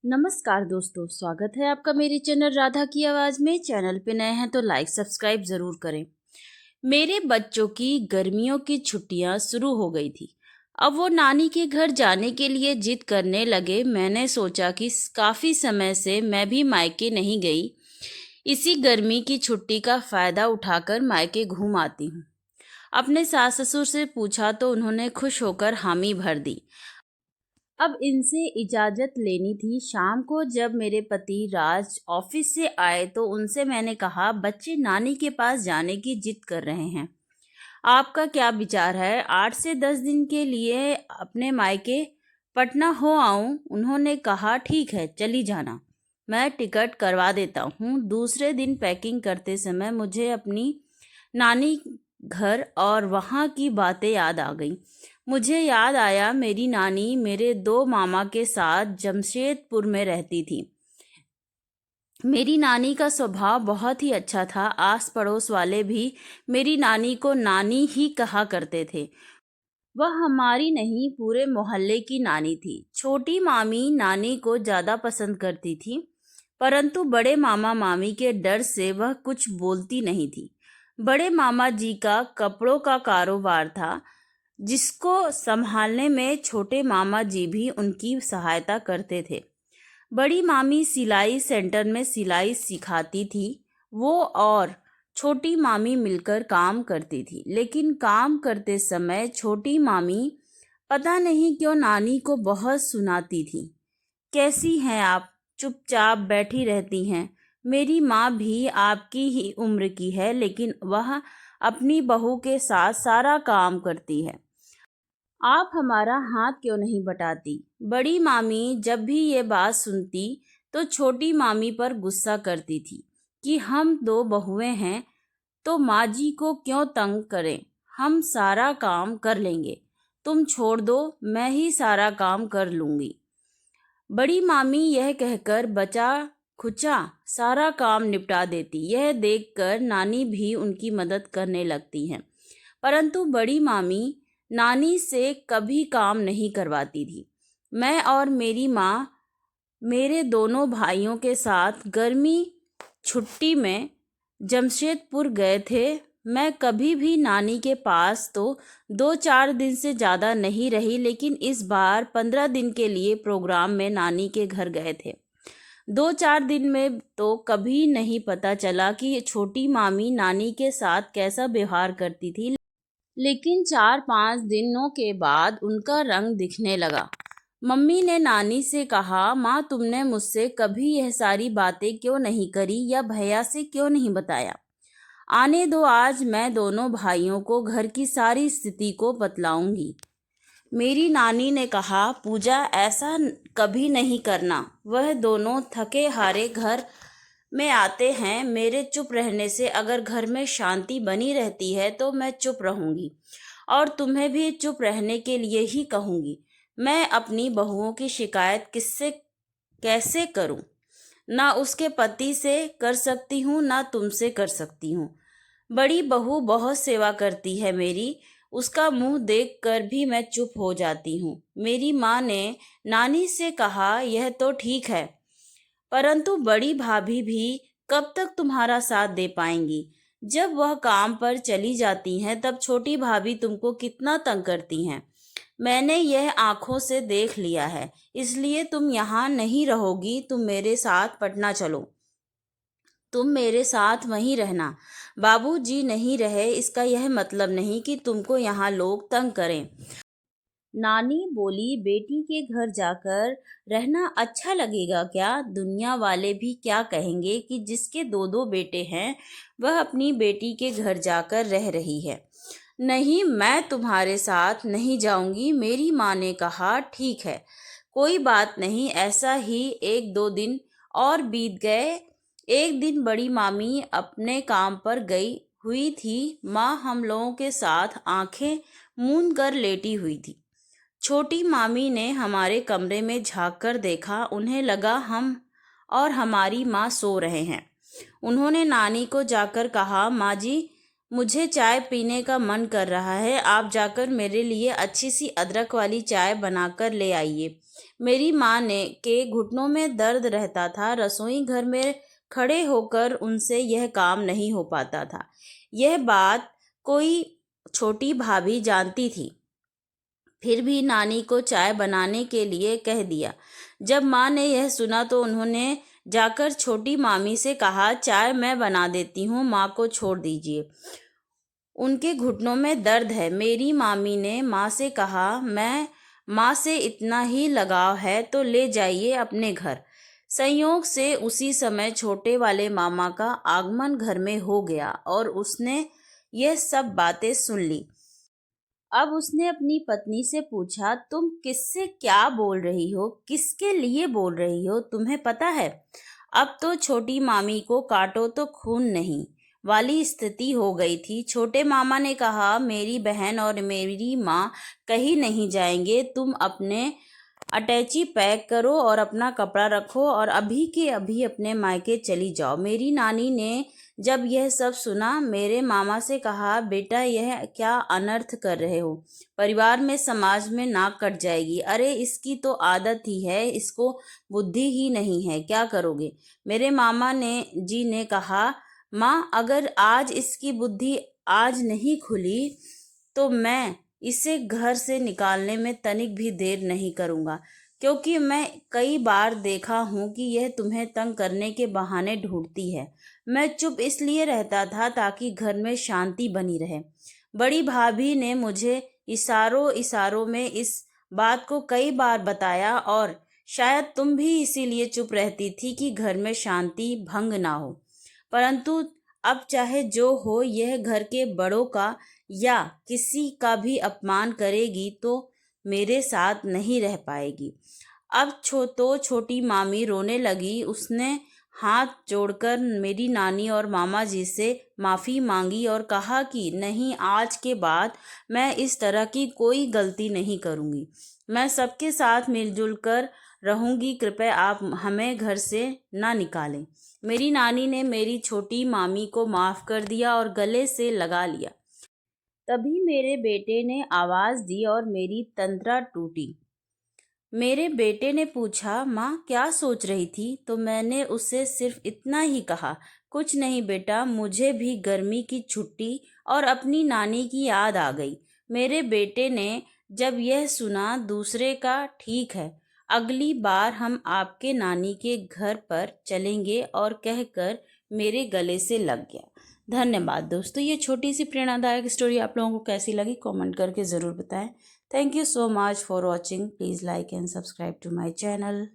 नमस्कार दोस्तों, स्वागत है आपका मेरे चैनल राधा की आवाज़ में। चैनल पे नए हैं तो लाइक सब्सक्राइब ज़रूर करें। मेरे बच्चों की गर्मियों की छुट्टियां शुरू हो गई थी। अब वो नानी के घर जाने के लिए जिद करने लगे। मैंने सोचा कि काफ़ी समय से मैं भी मायके नहीं गई। इसी गर्मी की छुट्टी का फ़ायदा उठाकर मायके घूम आती हूँ। अपने सास ससुर से पूछा तो उन्होंने खुश होकर हामी भर दी। अब इनसे इजाज़त लेनी थी। शाम को जब मेरे पति राज ऑफिस से आए तो उनसे मैंने कहा, बच्चे नानी के पास जाने की जिद कर रहे हैं, आपका क्या विचार है? 8 से 10 दिन के लिए अपने मायके पटना हो आऊं? उन्होंने कहा, ठीक है, चली जाना, मैं टिकट करवा देता हूँ। दूसरे दिन पैकिंग करते समय मुझे अपनी नानी घर और वहाँ की बातें याद आ गईं। मुझे याद आया मेरी नानी मेरे 2 मामा के साथ जमशेदपुर में रहती थी। मेरी नानी का स्वभाव बहुत ही अच्छा था। आस पड़ोस वाले भी मेरी नानी को नानी ही कहा करते थे। वह हमारी नहीं, पूरे मोहल्ले की नानी थी। छोटी मामी नानी को ज़्यादा पसंद करती थी, परंतु बड़े मामा मामी के डर से वह कुछ बोलती नहीं थी। बड़े मामा जी का कपड़ों का कारोबार था, जिसको संभालने में छोटे मामा जी भी उनकी सहायता करते थे। बड़ी मामी सिलाई सेंटर में सिलाई सिखाती थी। वो और छोटी मामी मिलकर काम करती थी, लेकिन काम करते समय छोटी मामी पता नहीं क्यों नानी को बहुत सुनाती थी। कैसी हैं आप? चुपचाप बैठी रहती हैं। मेरी माँ भी आपकी ही उम्र की है, लेकिन वह अपनी बहू के साथ सारा काम करती है। आप हमारा हाथ क्यों नहीं बटाती? बड़ी मामी जब भी ये बात सुनती तो छोटी मामी पर गुस्सा करती थी कि हम 2 बहुएं हैं तो माँ जी को क्यों तंग करें, हम सारा काम कर लेंगे, तुम छोड़ दो, मैं ही सारा काम कर लूंगी। बड़ी मामी यह कहकर बचा खुचा सारा काम निपटा देती। यह देखकर नानी भी उनकी मदद करने लगती हैं, परंतु बड़ी मामी नानी से कभी काम नहीं करवाती थी। मैं और मेरी माँ मेरे दोनों भाइयों के साथ गर्मी छुट्टी में जमशेदपुर गए थे। मैं कभी भी नानी के पास तो 2-4 दिन से ज़्यादा नहीं रही, लेकिन इस बार 15 दिन के लिए प्रोग्राम में नानी के घर गए थे। 2-4 दिन में तो कभी नहीं पता चला कि छोटी मामी नानी के साथ कैसा व्यवहार करती थी, लेकिन 4-5 दिनों के बाद उनका रंग दिखने लगा। मम्मी ने नानी से कहा, माँ तुमने मुझसे कभी यह सारी बातें क्यों नहीं करी या भैया से क्यों नहीं बताया? आने दो, आज मैं दोनों भाइयों को घर की सारी स्थिति को बतलाऊंगी। मेरी नानी ने कहा, पूजा ऐसा कभी नहीं करना। वह दोनों थके हारे घर में आते हैं। मेरे चुप रहने से अगर घर में शांति बनी रहती है तो मैं चुप रहूंगी और तुम्हें भी चुप रहने के लिए ही कहूंगी। मैं अपनी बहुओं की शिकायत किससे कैसे करूं? ना उसके पति से कर सकती हूँ, ना तुमसे कर सकती हूँ। बड़ी बहू बहुत सेवा करती है मेरी, उसका मुंह देखकर भी मैं चुप हो जाती हूँ। मेरी माँ ने नानी से कहा, यह तो ठीक है, परंतु बड़ी भाभी भी कब तक तुम्हारा साथ दे पाएंगी? जब वह काम पर चली जाती हैं तब छोटी भाभी तुमको कितना तंग करती हैं। मैंने यह आंखों से देख लिया है, इसलिए तुम यहाँ नहीं रहोगी, तुम मेरे साथ पटना चलो। तुम मेरे साथ वहीं रहना। बाबूजी नहीं रहे इसका यह मतलब नहीं कि तुमको यहाँ लोग तंग करें। नानी बोली, बेटी के घर जाकर रहना अच्छा लगेगा क्या? दुनिया वाले भी क्या कहेंगे कि जिसके 2-2 बेटे हैं वह अपनी बेटी के घर जाकर रह रही है। नहीं, मैं तुम्हारे साथ नहीं जाऊंगी। मेरी माँ ने कहा, ठीक है, कोई बात नहीं। ऐसा ही 1-2 दिन और बीत गए। एक दिन बड़ी मामी अपने काम पर गई हुई थी। माँ हम लोगों के साथ आंखें मूंद कर लेटी हुई थी। छोटी मामी ने हमारे कमरे में झांक कर देखा। उन्हें लगा हम और हमारी माँ सो रहे हैं। उन्होंने नानी को जाकर कहा, माँ जी, मुझे चाय पीने का मन कर रहा है, आप जाकर मेरे लिए अच्छी सी अदरक वाली चाय बनाकर ले आइए। मेरी माँ ने के घुटनों में दर्द रहता था। रसोई घर में खड़े होकर उनसे यह काम नहीं हो पाता था। यह बात कोई छोटी भाभी जानती थी, फिर भी नानी को चाय बनाने के लिए कह दिया। जब माँ ने यह सुना तो उन्होंने जाकर छोटी मामी से कहा, चाय मैं बना देती हूँ, माँ को छोड़ दीजिए, उनके घुटनों में दर्द है। मेरी मामी ने माँ से कहा, मैं माँ से इतना ही लगाव है तो ले जाइए अपने घर। संयोग से उसी समय छोटे वाले मामा का आगमन घर में हो गया और उसने यह सब बातें सुन ली। अब उसने अपनी पत्नी से पूछा, तुम किससे क्या बोल रही हो, किसके लिए बोल रही हो, तुम्हें पता है? अब तो छोटी मामी को काटो तो खून नहीं वाली स्थिति हो गई थी। छोटे मामा ने कहा, मेरी बहन और मेरी माँ कहीं नहीं जाएंगे, तुम अपने अटैची पैक करो और अपना कपड़ा रखो और अभी के अभी अपने मायके चली जाओ। मेरी नानी ने जब यह सब सुना, मेरे मामा से कहा, बेटा यह क्या अनर्थ कर रहे हो, परिवार में समाज में नाक कट जाएगी। अरे इसकी तो आदत ही है, इसको बुद्धि ही नहीं है, क्या करोगे? मेरे मामा ने कहा, माँ अगर आज इसकी बुद्धि आज नहीं खुली तो मैं इसे घर से निकालने में तनिक भी देर नहीं करूँगा, क्योंकि मैं कई बार देखा हूँ कि यह तुम्हें तंग करने के बहाने ढूंढती है। मैं चुप इसलिए रहता था ताकि घर में शांति बनी रहे। बड़ी भाभी ने मुझे इशारों इशारों में इस बात को कई बार बताया और शायद तुम भी इसीलिए चुप रहती थी कि घर में शांति भंग ना हो। परंतु अब चाहे जो हो, यह घर के बड़ों का या किसी का भी अपमान करेगी तो मेरे साथ नहीं रह पाएगी। अब छोटी मामी रोने लगी। उसने हाथ जोड़कर मेरी नानी और मामा जी से माफ़ी मांगी और कहा कि नहीं, आज के बाद मैं इस तरह की कोई गलती नहीं करूँगी। मैं सबके साथ मिलजुल कर रहूँगी, कृपया आप हमें घर से ना निकालें। मेरी नानी ने मेरी छोटी मामी को माफ़ कर दिया और गले से लगा लिया। तभी मेरे बेटे ने आवाज़ दी और मेरी तंद्रा टूटी। मेरे बेटे ने पूछा, माँ क्या सोच रही थी? तो मैंने उसे सिर्फ इतना ही कहा, कुछ नहीं बेटा, मुझे भी गर्मी की छुट्टी और अपनी नानी की याद आ गई। मेरे बेटे ने जब यह सुना दूसरे का, ठीक है, अगली बार हम आपके नानी के घर पर चलेंगे और कहकर मेरे गले से लग गया। धन्यवाद दोस्तों, ये छोटी सी प्रेरणादायक स्टोरी आप लोगों को कैसी लगी कमेंट करके ज़रूर बताएं। Thank you so much for watching. Please like and subscribe to my channel.